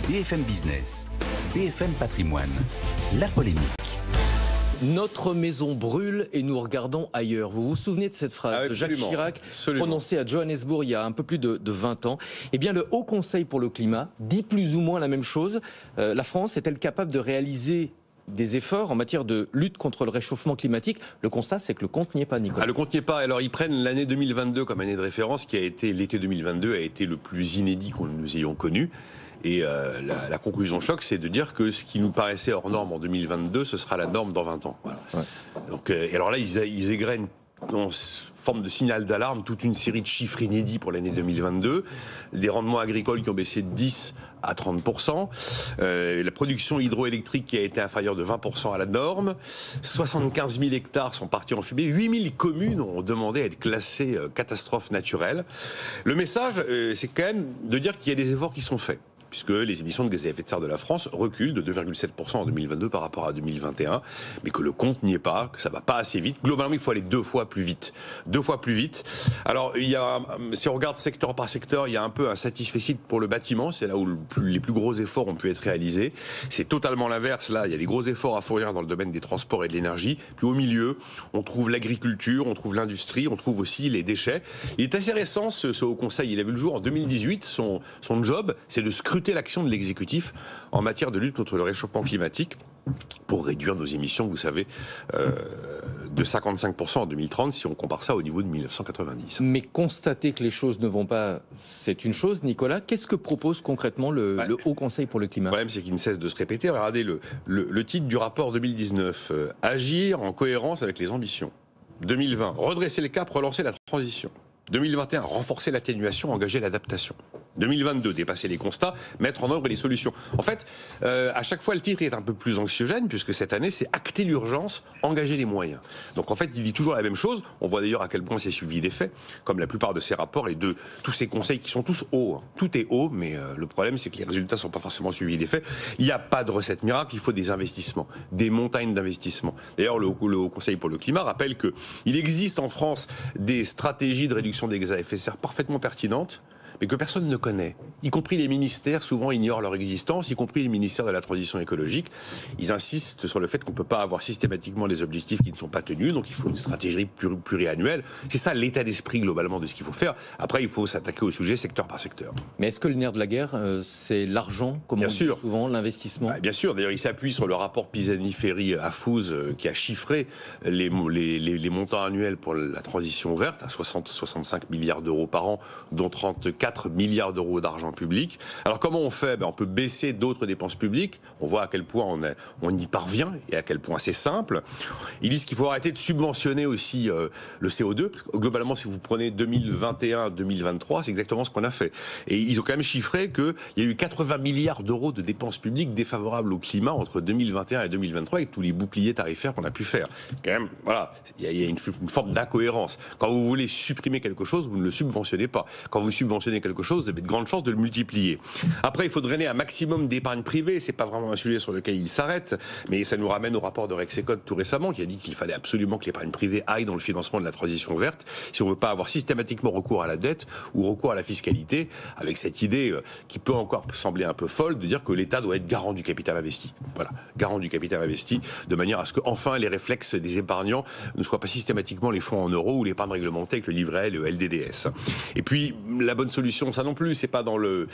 BFM Business, BFM Patrimoine, la polémique. Notre maison brûle et nous regardons ailleurs. Vous vous souvenez de cette phrase de Jacques Chirac, prononcée à Johannesburg il y a un peu plus de 20 ans. Eh bien, le Haut Conseil pour le climat dit plus ou moins la même chose. La France est-elle capable de réaliser des efforts en matière de lutte contre le réchauffement climatique? Le constat, c'est que le compte n'y est pas, Nicolas. Le compte n'y est pas. Alors, ils prennent l'année 2022 comme année de référence, qui a été, l'été 2022 a été le plus inédit que nous ayons connu. Et la conclusion choc, c'est de dire que ce qui nous paraissait hors norme en 2022, ce sera la norme dans 20 ans. Voilà. Ouais. Donc, et alors là, ils égrènent en forme de signal d'alarme toute une série de chiffres inédits pour l'année 2022. Des rendements agricoles qui ont baissé de 10 à 30%. La production hydroélectrique qui a été inférieure de 20% à la norme. 75 000 hectares sont partis en fumée. 8 000 communes ont demandé à être classées catastrophes naturelles. Le message, c'est quand même de dire qu'il y a des efforts qui sont faits, puisque les émissions de gaz à effet de serre de la France reculent de 2,7% en 2022 par rapport à 2021, mais que le compte n'y est pas, que ça va pas assez vite. Globalement, il faut aller 2 fois plus vite. 2 fois plus vite. Alors, si on regarde secteur par secteur, il y a un peu un satisfecit pour le bâtiment, c'est là où les plus gros efforts ont pu être réalisés. C'est totalement l'inverse, là, il y a des gros efforts à fournir dans le domaine des transports et de l'énergie. Puis au milieu, on trouve l'agriculture, on trouve l'industrie, on trouve aussi les déchets. Il est assez récent, ce Haut Conseil, il a vu le jour en 2018, son job, c'est de scruter l'action de l'exécutif en matière de lutte contre le réchauffement climatique pour réduire nos émissions, vous savez, de 55% en 2030 si on compare ça au niveau de 1990. Mais constater que les choses ne vont pas, c'est une chose, Nicolas. Qu'est-ce que propose concrètement le Haut Conseil pour le climat? Le problème, c'est qu'il ne cesse de se répéter. Regardez le titre du rapport 2019, agir en cohérence avec les ambitions. 2020, redresser le cap, relancer la transition. 2021, renforcer l'atténuation, engager l'adaptation. 2022, dépasser les constats, mettre en œuvre les solutions. En fait, à chaque fois, le titre est un peu plus anxiogène, puisque cette année, c'est acter l'urgence, engager les moyens. Donc en fait, il dit toujours la même chose. On voit d'ailleurs à quel point c'est suivi des faits, comme la plupart de ces rapports et de tous ces conseils qui sont tous hauts. Tout est haut, mais le problème, c'est que les résultats ne sont pas forcément suivis des faits. Il n'y a pas de recette miracle, il faut des investissements, des montagnes d'investissements. D'ailleurs, le Haut Conseil pour le climat rappelle qu'il existe en France des stratégies de réduction des gaz à effet de serre parfaitement pertinentes, mais que personne ne connaît, y compris les ministères, souvent ignorent leur existence, y compris les ministères de la transition écologique. Ils insistent sur le fait qu'on ne peut pas avoir systématiquement des objectifs qui ne sont pas tenus, donc il faut une stratégie pluriannuelle. C'est ça l'état d'esprit globalement de ce qu'il faut faire. Après, il faut s'attaquer au sujet secteur par secteur. Mais est-ce que le nerf de la guerre, c'est l'argent, comme on dit souvent, l'investissement? Bien sûr, d'ailleurs il s'appuie sur le rapport Pisani-Ferry-Afouze qui a chiffré les montants annuels pour la transition verte à 60-65 milliards d'euros par an, dont 34 milliards d'euros d'argent public. Alors comment on fait? On peut baisser d'autres dépenses publiques. On voit à quel point on y parvient et à quel point c'est simple. Ils disent qu'il faut arrêter de subventionner aussi le CO2. Parce que globalement, si vous prenez 2021-2023, c'est exactement ce qu'on a fait. Et ils ont quand même chiffré qu'il y a eu 80 milliards d'euros de dépenses publiques défavorables au climat entre 2021 et 2023 avec tous les boucliers tarifaires qu'on a pu faire. Quand même, voilà, il y a une forme d'incohérence. Quand vous voulez supprimer quelque chose, vous ne le subventionnez pas. Quand vous subventionnez quelque chose, vous avez de grandes chances de le multiplier. Après, il faut drainer un maximum d'épargne privée. C'est pas vraiment un sujet sur lequel il s'arrête, mais ça nous ramène au rapport de Rexecode tout récemment, qui a dit qu'il fallait absolument que l'épargne privée aille dans le financement de la transition verte, si on veut pas avoir systématiquement recours à la dette ou recours à la fiscalité, avec cette idée qui peut encore sembler un peu folle de dire que l'État doit être garant du capital investi. Voilà, garant du capital investi, de manière à ce que enfin les réflexes des épargnants ne soient pas systématiquement les fonds en euros ou l'épargne réglementée avec le livret A et le LDDS. Et puis la bonne solution, ça non plus, c'est pas dans le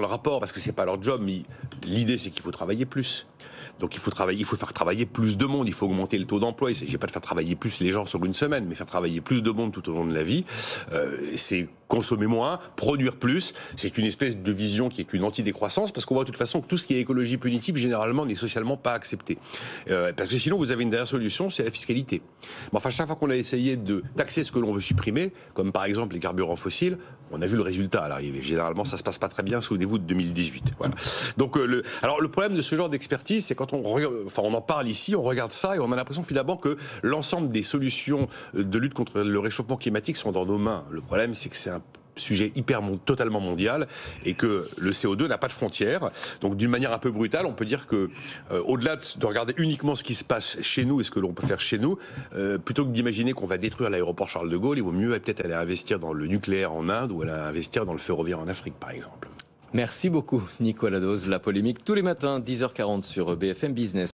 rapport parce que c'est pas leur job, mais l'idée c'est qu'il faut travailler plus. Donc il faut faire travailler plus de monde, il faut augmenter le taux d'emploi. Il ne s'agit pas de faire travailler plus les gens sur une semaine, mais faire travailler plus de monde tout au long de la vie. C'est consommer moins, produire plus. C'est une espèce de vision qui est une anti-décroissance, parce qu'on voit de toute façon que tout ce qui est écologie punitive, généralement, n'est socialement pas accepté. Parce que sinon, vous avez une dernière solution, c'est la fiscalité. Mais enfin, chaque fois qu'on a essayé de taxer ce que l'on veut supprimer, comme par exemple les carburants fossiles, on a vu le résultat à l'arrivée. Généralement, ça se passe pas très bien, souvenez-vous de 2018. Voilà. Donc, alors le problème de ce genre d'expertise, c'est quand on en parle ici, on regarde ça et on a l'impression finalement que l'ensemble des solutions de lutte contre le réchauffement climatique sont dans nos mains. Le problème, c'est que c'est un sujet totalement mondial et que le CO2 n'a pas de frontières. Donc d'une manière un peu brutale, on peut dire que au-delà de regarder uniquement ce qui se passe chez nous et ce que l'on peut faire chez nous, plutôt que d'imaginer qu'on va détruire l'aéroport Charles de Gaulle, il vaut mieux peut-être aller investir dans le nucléaire en Inde ou aller investir dans le ferroviaire en Afrique, par exemple. Merci beaucoup Nicolas Dose. La polémique tous les matins, 10h40 sur BFM Business.